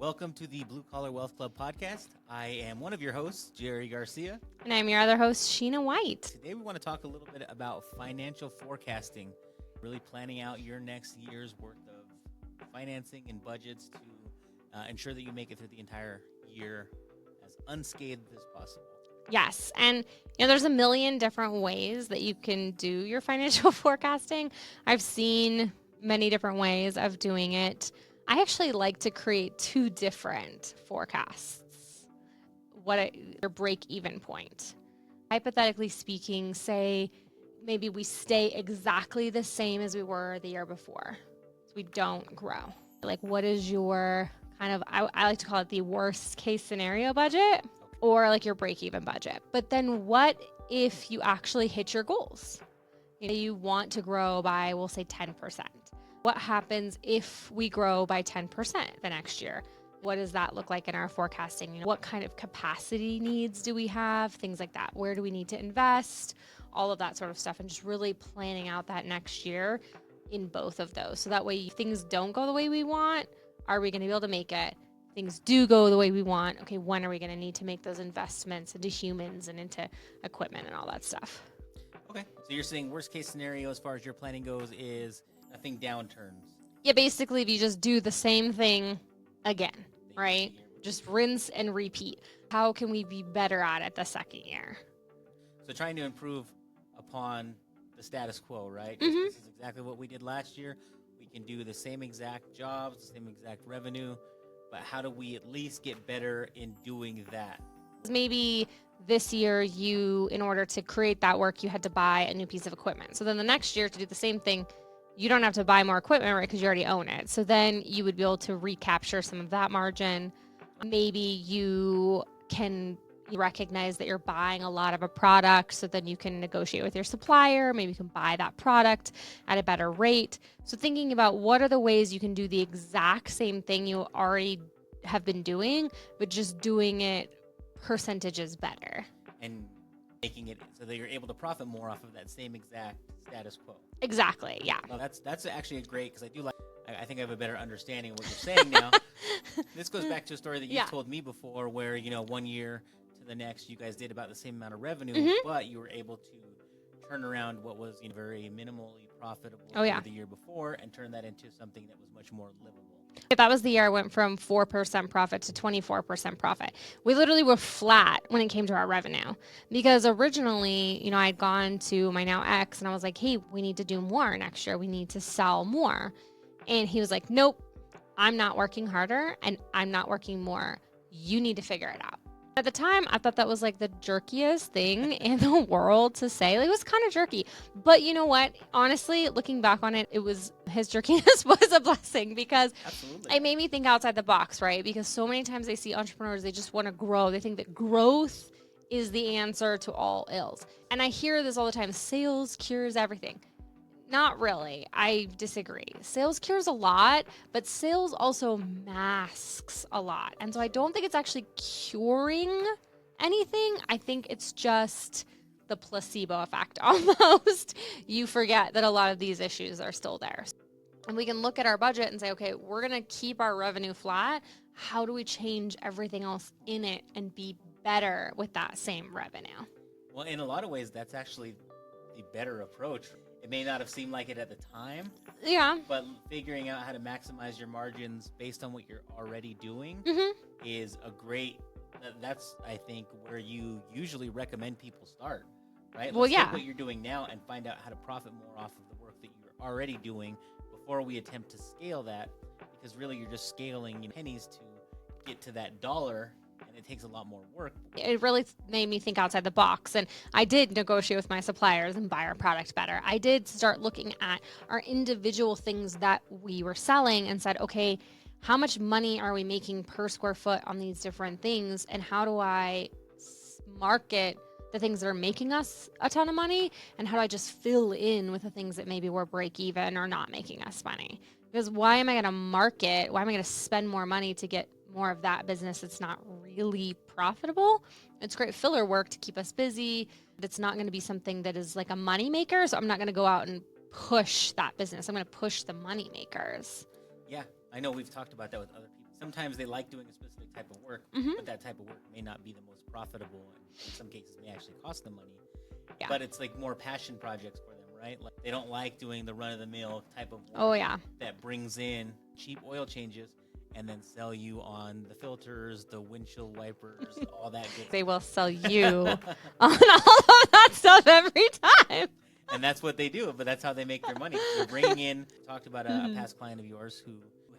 Welcome to the Blue Collar Wealth Club podcast. I am one of your hosts, Jerry Garcia. And I'm your other host, Sheena White. Today we want to talk a little bit about financial forecasting, really planning out your next year's worth of financing and budgets to ensure that you make it through the entire year as unscathed as possible. Yes. And, there's a million different ways that you can do your financial forecasting. I've seen many different ways of doing it. I actually like to create two different forecasts. Your break-even point. Hypothetically speaking, say maybe we stay exactly the same as we were the year before. So we don't grow. Like, what is your kind of, I like to call it the worst case scenario budget or like your break-even budget. But then what if you actually hit your goals? You want to grow by, we'll say 10%. What happens if we grow by 10% the next year? What does that look like in our forecasting? What kind of capacity needs do we have? Things like that. Where do we need to invest? All of that sort of stuff. And just really planning out that next year in both of those. So that way if things don't go the way we want, are we going to be able to make it? Things do go the way we want. Okay, when are we going to need to make those investments into humans and into equipment and all that stuff? Okay, so you're saying worst case scenario as far as your planning goes is nothing downturns. Yeah, basically if you just do the same thing again, right? Just rinse and repeat. How can we be better at it the second year? So trying to improve upon the status quo, right? Mm-hmm. This is exactly what we did last year. We can do the same exact jobs, the same exact revenue, but how do we at least get better in doing that? Maybe this year in order to create that work, you had to buy a new piece of equipment. So then the next year to do the same thing, you don't have to buy more equipment, right? Because you already own it. So then you would be able to recapture some of that margin. Maybe you can recognize that you're buying a lot of a product, so then you can negotiate with your supplier. Maybe you can buy that product at a better rate. So thinking about what are the ways you can do the exact same thing you already have been doing, but just doing it percentages better. And making it so that you're able to profit more off of that same exact status quo. Exactly, yeah. Well, that's actually a great, because I think I have a better understanding of what you're saying now. This goes back to a story that you told me before where, 1 year to the next, you guys did about the same amount of revenue, but you were able to turn around what was very minimally profitable the year before and turn that into something that was much more livable. That was the year I went from 4% profit to 24% profit. We literally were flat when it came to our revenue because originally, I'd gone to my now ex and I was like, hey, we need to do more next year. We need to sell more. And he was like, nope, I'm not working harder and I'm not working more. You need to figure it out. At the time, I thought that was like the jerkiest thing in the world to say. Like, it was kind of jerky. But you know what? Honestly, looking back on it, his jerkiness was a blessing because it made me think outside the box, right? Because so many times I see entrepreneurs, they just want to grow. They think that growth is the answer to all ills. And I hear this all the time, sales cures everything. Not really. I disagree. Sales cures a lot, but sales also masks a lot. And so I don't think it's actually curing anything. I think it's just the placebo effect almost. You forget that a lot of these issues are still there. And we can look at our budget and say, okay, we're going to keep our revenue flat. How do we change everything else in it and be better with that same revenue? Well, in a lot of ways, that's actually the better approach. It may not have seemed like it at the time. Yeah. But figuring out how to maximize your margins based on what you're already doing is a great, that's, I think, where you usually recommend people start, right? Let's take what you're doing now and find out how to profit more off of the work that you're already doing before we attempt to scale that, because really you're just scaling pennies to get to that dollar. And it takes a lot more work. It really made me think outside the box. And I did negotiate with my suppliers and buy our product better. I did start looking at our individual things that we were selling and said, okay, how much money are we making per square foot on these different things? And how do I market the things that are making us a ton of money? And how do I just fill in with the things that maybe were break even or not making us money? Because why am I going to spend more money to get more of that business that's not really profitable? It's great filler work to keep us busy. It's not going to be something that is like a money maker. So I'm not going to go out and push that business. I'm going to push the money makers. Yeah, I know we've talked about that with other people sometimes they like doing a specific type of work, but that type of work may not be the most profitable, and in some cases may actually cost them money. Yeah. But it's like more passion projects for them, right? Like they don't like doing the run-of-the-mill type of work that brings in cheap oil changes and then sell you on the filters, the windshield wipers, all that good stuff. They will sell you on all of that stuff every time. And that's what they do, but that's how they make their money. They're bringing in, talked about a past client of yours who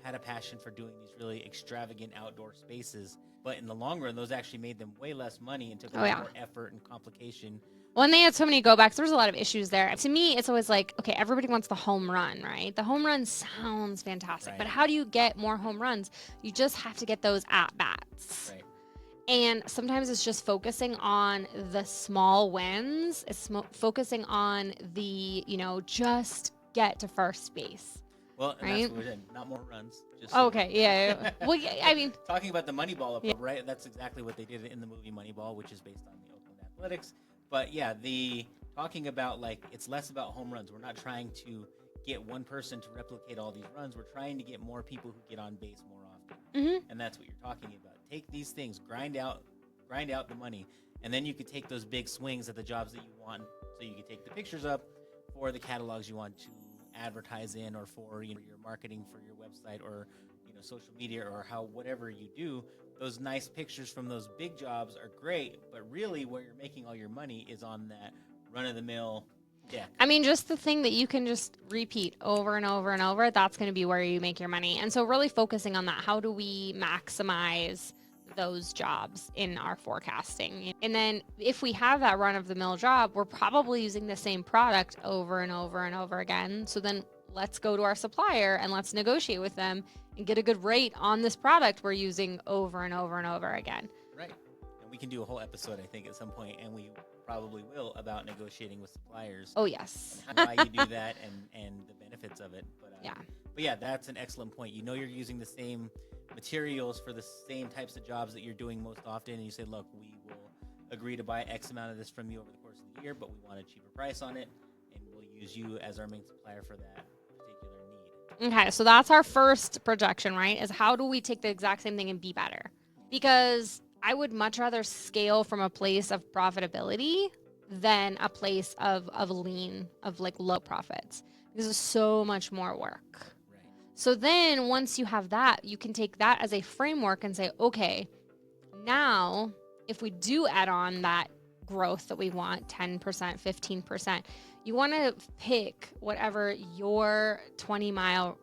had a passion for doing these really extravagant outdoor spaces, but in the long run, those actually made them way less money and took a lot more effort and complication. Well, and they had so many go backs. There was a lot of issues there. To me, it's always like, okay, everybody wants the home run, right? The home run sounds fantastic, but how do you get more home runs? You just have to get those at bats. Right. And sometimes it's just focusing on the small wins. It's focusing on the, just get to first base. Well, and that's what we did. Not more runs. Just okay, yeah. Well, yeah, I mean, talking about the Moneyball approach, right? That's exactly what they did in the movie Moneyball, which is based on the Oakland Athletics. But yeah, talking about like it's less about home runs. We're not trying to get one person to replicate all these runs. We're trying to get more people who get on base more often, and that's what you're talking about. Take these things, grind out the money, and then you could take those big swings at the jobs that you want. So you could take the pictures up for the catalogs you want to advertise in, or for your marketing for your website, or social media, or whatever you do. Those nice pictures from those big jobs are great, but really where you're making all your money is on that run-of-the-mill deck. I mean, just the thing that you can just repeat over and over and over, that's going to be where you make your money. And so really focusing on that, how do we maximize those jobs in our forecasting? And then if we have that run-of-the-mill job, we're probably using the same product over and over and over again. So then let's go to our supplier and let's negotiate with them and get a good rate on this product we're using over and over and over again. Right. And we can do a whole episode, I think, at some point, and we probably will, about negotiating with suppliers. Oh, yes. And why you do that and the benefits of it. But yeah, that's an excellent point. You're using the same materials for the same types of jobs that you're doing most often, and you say, look, we will agree to buy X amount of this from you over the course of the year, but we want a cheaper price on it, and we'll use you as our main supplier for that particular need. Okay, so that's our first projection, right? Is how do we take the exact same thing and be better? Because I would much rather scale from a place of profitability than a place of lean, of like low profits, because it's so much more work. So then once you have that, you can take that as a framework and say, okay, now if we do add on that growth that we want, 10%, 15%, you want to pick whatever your 20-mile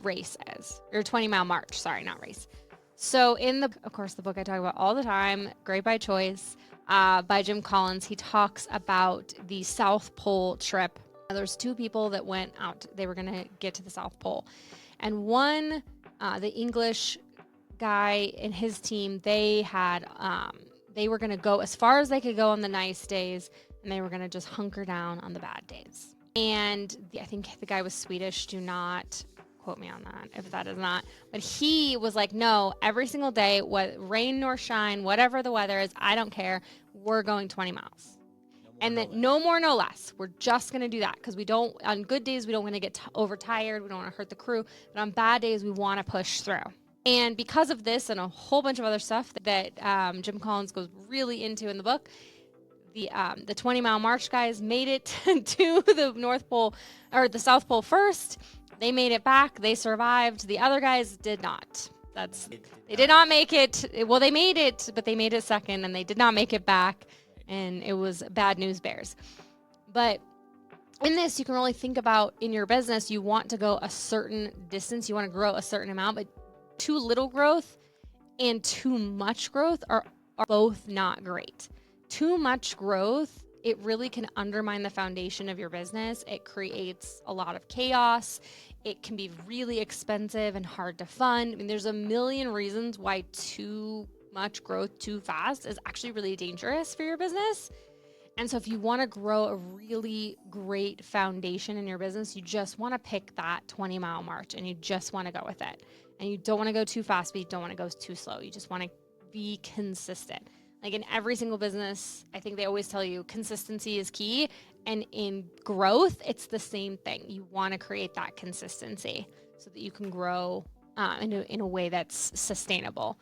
race is, or 20-mile march, sorry, not race. So of course, the book I talk about all the time, Great by Choice, by Jim Collins, he talks about the South Pole trip. There's two people that went out, they were going to get to the South Pole. And one, the English guy and his team, they were going to go as far as they could go on the nice days, and they were going to just hunker down on the bad days. And I think the guy was Swedish. Do not quote me on that if that is not. But he was like, no, every single day, what rain nor shine, whatever the weather is, I don't care. We're going 20 miles. And then no more, no less. We're just going to do that because we don't, on good days, we don't want to get overtired. We don't want to hurt the crew. But on bad days, we want to push through. And because of this and a whole bunch of other stuff that Jim Collins goes really into in the book, the 20-mile march guys made it to the North Pole or the South Pole first. They made it back. They survived. The other guys did not. They did not make it. Well, they made it, but they made it second, and they did not make it back. And it was bad news bears. But in this, you can really think about in your business, you want to go a certain distance. You want to grow a certain amount, but too little growth and too much growth are both not great. Too much growth, it really can undermine the foundation of your business. It creates a lot of chaos. It can be really expensive and hard to fund. I mean, there's a million reasons why too much growth too fast is actually really dangerous for your business. And so if you want to grow a really great foundation in your business, you just want to pick that 20-mile march and you just want to go with it. And you don't want to go too fast, but you don't want to go too slow. You just want to be consistent. Like in every single business, I think they always tell you consistency is key. And in growth, it's the same thing. You want to create that consistency so that you can grow in a way that's sustainable.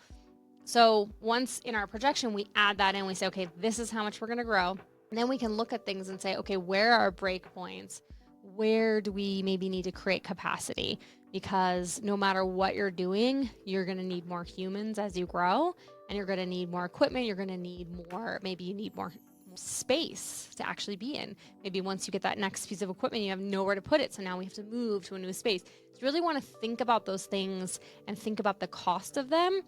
So once in our projection, we add that in, we say, okay, this is how much we're going to grow. And then we can look at things and say, okay, where are break points? Where do we maybe need to create capacity? Because no matter what you're doing, you're going to need more humans as you grow, and you're going to need more equipment. You're going to need more, maybe you need more space to actually be in. Maybe once you get that next piece of equipment, you have nowhere to put it. So now we have to move to a new space. So you really want to think about those things and think about the cost of them,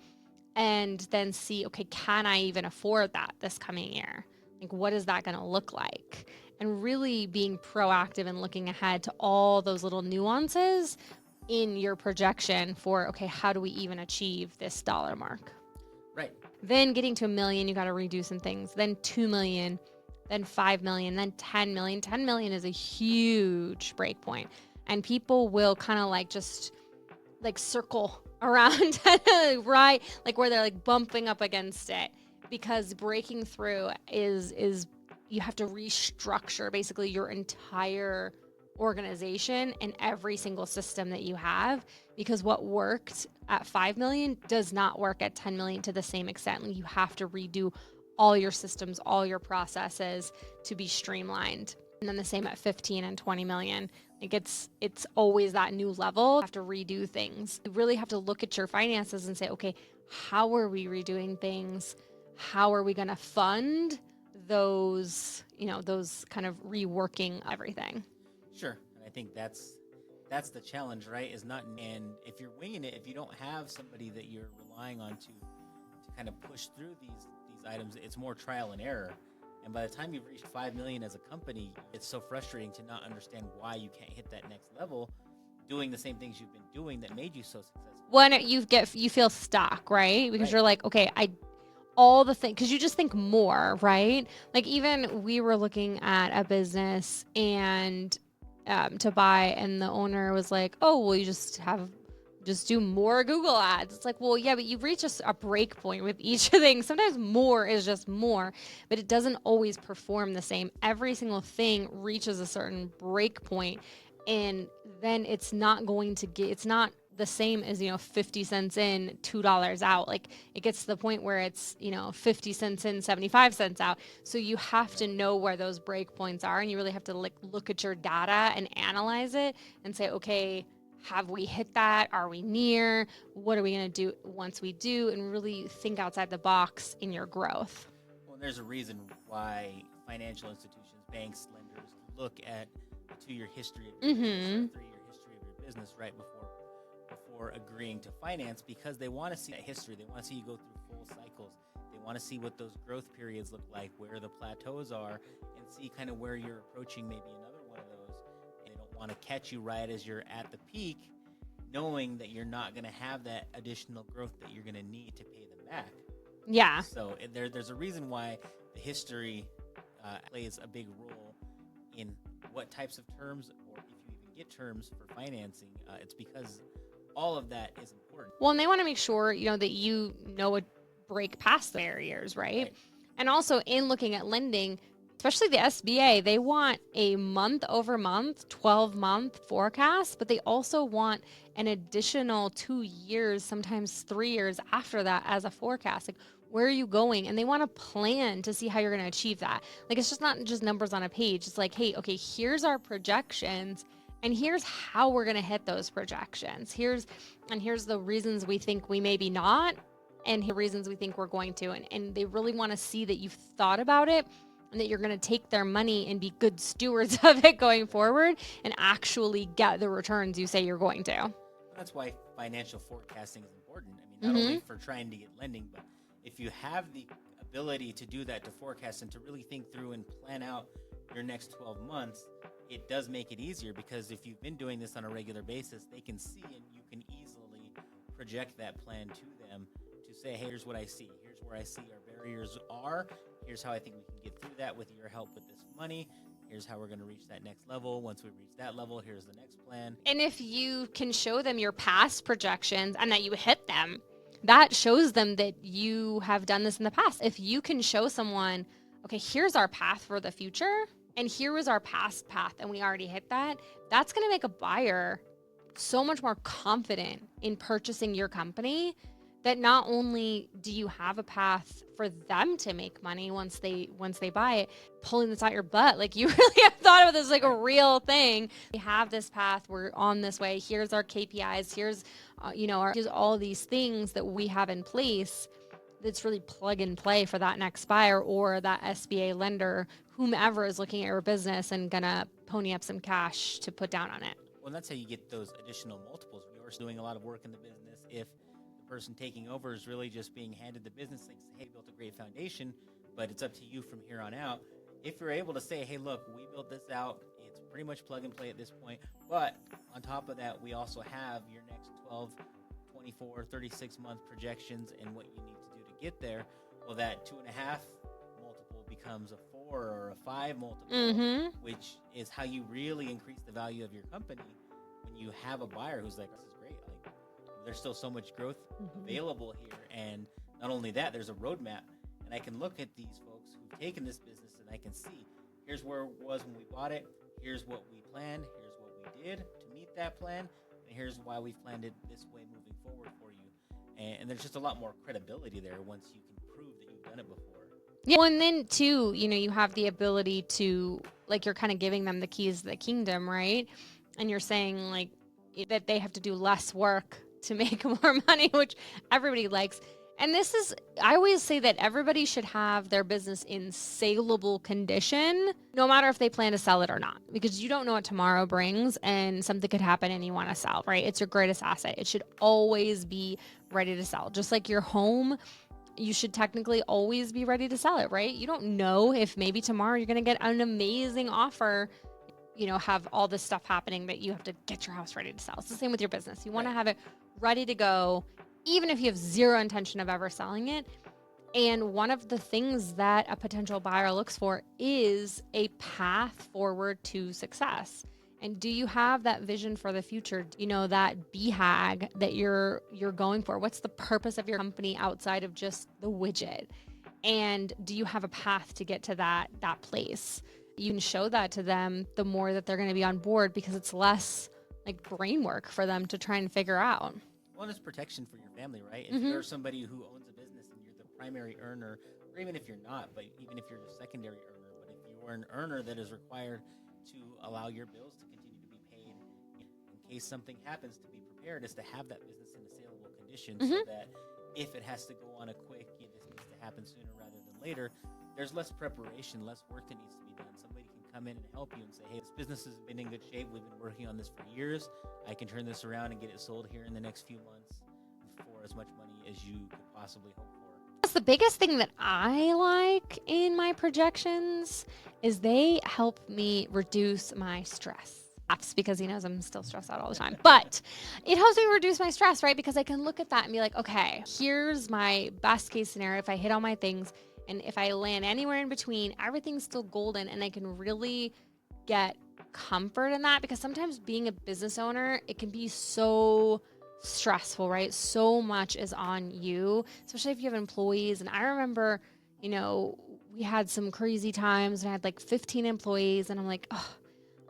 and then see, okay, can I even afford that this coming year? Like, what is that going to look like? And really being proactive and looking ahead to all those little nuances in your projection for, okay, how do we even achieve this dollar mark? Right. Then getting to $1 million, you got to redo some things. Then 2 million, then 5 million, then 10 million. 10 million is a huge break point. And people will kind of like just like circle around, right? Like where they're like bumping up against it, because breaking through is you have to restructure basically your entire organization and every single system that you have, because what worked at 5 million does not work at 10 million to the same extent. Like you have to redo all your systems, all your processes to be streamlined. And then the same at 15 and 20 million. Like it's always that new level. You have to redo things. You really have to look at your finances and say, okay, how are we redoing things? How are we going to fund those, those kind of reworking everything? Sure. And I think that's the challenge, right? And if you're winging it, if you don't have somebody that you're relying on to kind of push through these items, it's more trial and error. And by the time you've reached 5 million as a company, it's so frustrating to not understand why you can't hit that next level doing the same things you've been doing that made you so successful. When you feel stuck, right? Because you're like, okay, all the things, because you just think more, right? Like even we were looking at a business and to buy, and the owner was like, oh, well, you just do more Google ads. It's like, well, yeah, but you reach a break point with each thing. Sometimes more is just more, but it doesn't always perform the same. Every single thing reaches a certain break point, and then it's not the same as, 50 cents in, $2 out. Like it gets to the point where it's, 50 cents in, 75 cents out. So you have to know where those break points are, and you really have to look at your data and analyze it and say, okay, have we hit that? Are we near? What are we going to do once we do? And really think outside the box in your growth. Well, there's a reason why financial institutions, banks, lenders look at the 2-year history of your business, or 3-year history of your business right before agreeing to finance, because they want to see that history. They want to see you go through full cycles. They want to see what those growth periods look like, where the plateaus are, and see kind of where you're approaching maybe another one of those. And they don't want to catch you right as you're at the peak, knowing that you're not going to have that additional growth that you're going to need to pay them back. Yeah. So there's a reason why the history plays a big role in what types of terms, or if you even get terms for financing. It's because all of that is important. Well, and they want to make sure, that would break past the barriers, right? And also in looking at lending, especially the SBA, they want a month over month, 12-month forecast, but they also want an additional 2 years, sometimes 3 years after that as a forecast. Like, where are you going? And they want a plan to see how you're going to achieve that. Like, it's just not just numbers on a page. It's like, hey, okay, here's our projections, and here's how we're going to hit those projections. Here's the reasons we think we maybe not, and the reasons we think we're going to. And they really want to see that you've thought about it, and that you're going to take their money and be good stewards of it going forward and actually get the returns you say you're going to. That's why financial forecasting is important. I mean, not only for trying to get lending, but if you have the ability to do that, to forecast and to really think through and plan out your next 12 months, it does make it easier, because if you've been doing this on a regular basis, they can see, and you can easily project that plan to them to say, hey, here's what I see. Here's where I see our barriers are. Here's how I think we can get through that with your help with this money. Here's how we're going to reach that next level. Once we reach that level, here's the next plan. And if you can show them your past projections and that you hit them, that shows them that you have done this in the past. If you can show someone, okay, here's our path for the future, and here was our past path, and we already hit that, that's going to make a buyer so much more confident in purchasing your company that not only do you have a path for them to make money once they buy it, pulling this out your butt, like you really have thought of this like a real thing. We have this path, we're on this way, here's our KPIs, here's here's all these things that we have in place that's really plug and play for that next buyer or that SBA lender, whomever is looking at your business and gonna pony up some cash to put down on it. Well, that's how you get those additional multiples. We are doing a lot of work in the business. If the person taking over is really just being handed the business, like, hey, built a great foundation, but it's up to you from here on out. If you're able to say, hey, look, we built this out, it's pretty much plug and play at this point, but on top of that, we also have your next 12, 24, 36-month projections and what you need to do to get there. Well, that 2.5 multiple becomes a 4 or a 5 multiple, which is how you really increase the value of your company when you have a buyer who's like, this is great. Like, there's still so much growth available here. And not only that, there's a roadmap. And I can look at these folks who've taken this business and I can see, here's where it was when we bought it. Here's what we planned. Here's what we did to meet that plan. And here's why we've planned it this way moving forward for you. And there's just a lot more credibility there once you can prove that you've done it before. Yeah. Well, and then too, you have the ability to, like, you're kind of giving them the keys to the kingdom, right? And you're saying like that they have to do less work to make more money, which everybody likes. And I always say that everybody should have their business in saleable condition, no matter if they plan to sell it or not, because you don't know what tomorrow brings and something could happen and you want to sell, right? It's your greatest asset. It should always be ready to sell. Just like your home, you should technically always be ready to sell it, right? You don't know if maybe tomorrow you're going to get an amazing offer, have all this stuff happening that you have to get your house ready to sell. It's the same with your business. You want to have it ready to go, even if you have zero intention of ever selling it. And one of the things that a potential buyer looks for is a path forward to success. And do you have that vision for the future? That BHAG that you're going for? What's the purpose of your company outside of just the widget? And do you have a path to get to that place? You can show that to them, the more that they're going to be on board, because it's less like brain work for them to try and figure out. Well, it's protection for your family, right? If you're somebody who owns a business and you're the primary earner, or even if you're not, but even if you're the secondary earner, but if you are an earner that is required to allow your bills to continue to be paid in case something happens, to be prepared is to have that business in a saleable condition so that if it has to go on a quick, this needs to happen sooner rather than later, there's less preparation, less work that needs to be done. Somebody can come in and help you and say, hey, this business has been in good shape. We've been working on this for years. I can turn this around and get it sold here in the next few months for as much money as you could possibly hope for. That's the biggest thing that I like in my projections is they help me reduce my stress. Because he knows I'm still stressed out all the time. But it helps me reduce my stress, right? Because I can look at that and be like, okay, here's my best case scenario. If I hit all my things, and if I land anywhere in between, everything's still golden, and I can really get comfort in that, because sometimes being a business owner, it can be so stressful, right? So much is on you, especially if you have employees. And I remember, we had some crazy times and I had like 15 employees, and I'm like, oh,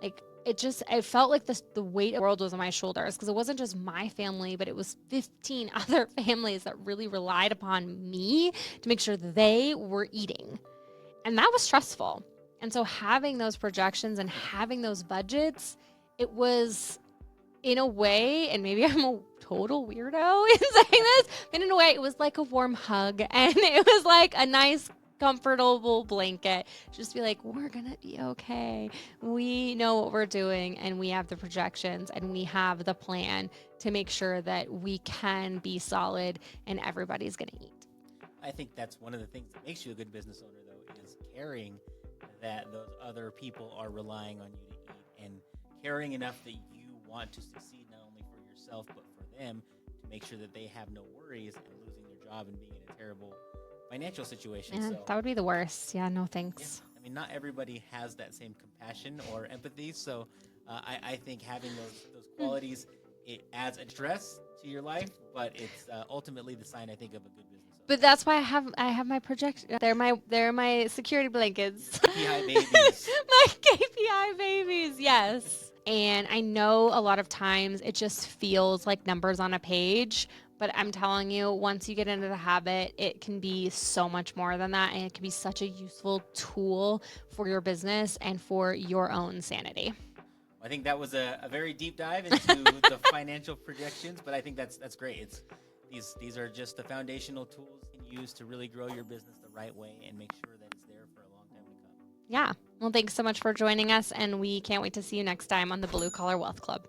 like, it felt like the weight of the world was on my shoulders, because it wasn't just my family, but it was 15 other families that really relied upon me to make sure they were eating. And that was stressful. And so having those projections and having those budgets, it was, in a way, and maybe I'm a total weirdo in saying this, but in a way it was like a warm hug, and it was like a nice comfortable blanket. Just be like, we're gonna be okay. We know what we're doing, and we have the projections, and we have the plan to make sure that we can be solid and everybody's gonna eat. I think that's one of the things that makes you a good business owner, though, is caring that those other people are relying on you to eat, and caring enough that you want to succeed not only for yourself but for them, to make sure that they have no worries and losing their job and being in a terrible financial situation. So that would be the worst. Yeah, no thanks. Yeah. I mean, not everybody has that same compassion or empathy. So I think having those qualities, it adds a stress to your life, but it's ultimately the sign, I think, of a good business owner. But that's why I have my projection. They're my security blankets. KPI babies. My KPI babies, yes. And I know a lot of times it just feels like numbers on a page, but I'm telling you, once you get into the habit, it can be so much more than that. And it can be such a useful tool for your business and for your own sanity. I think that was a very deep dive into the financial projections, but I think that's great. These are just the foundational tools you can use to really grow your business the right way and make sure that it's there for a long time to come. Yeah. Well, thanks so much for joining us, and we can't wait to see you next time on the Blue Collar Wealth Club.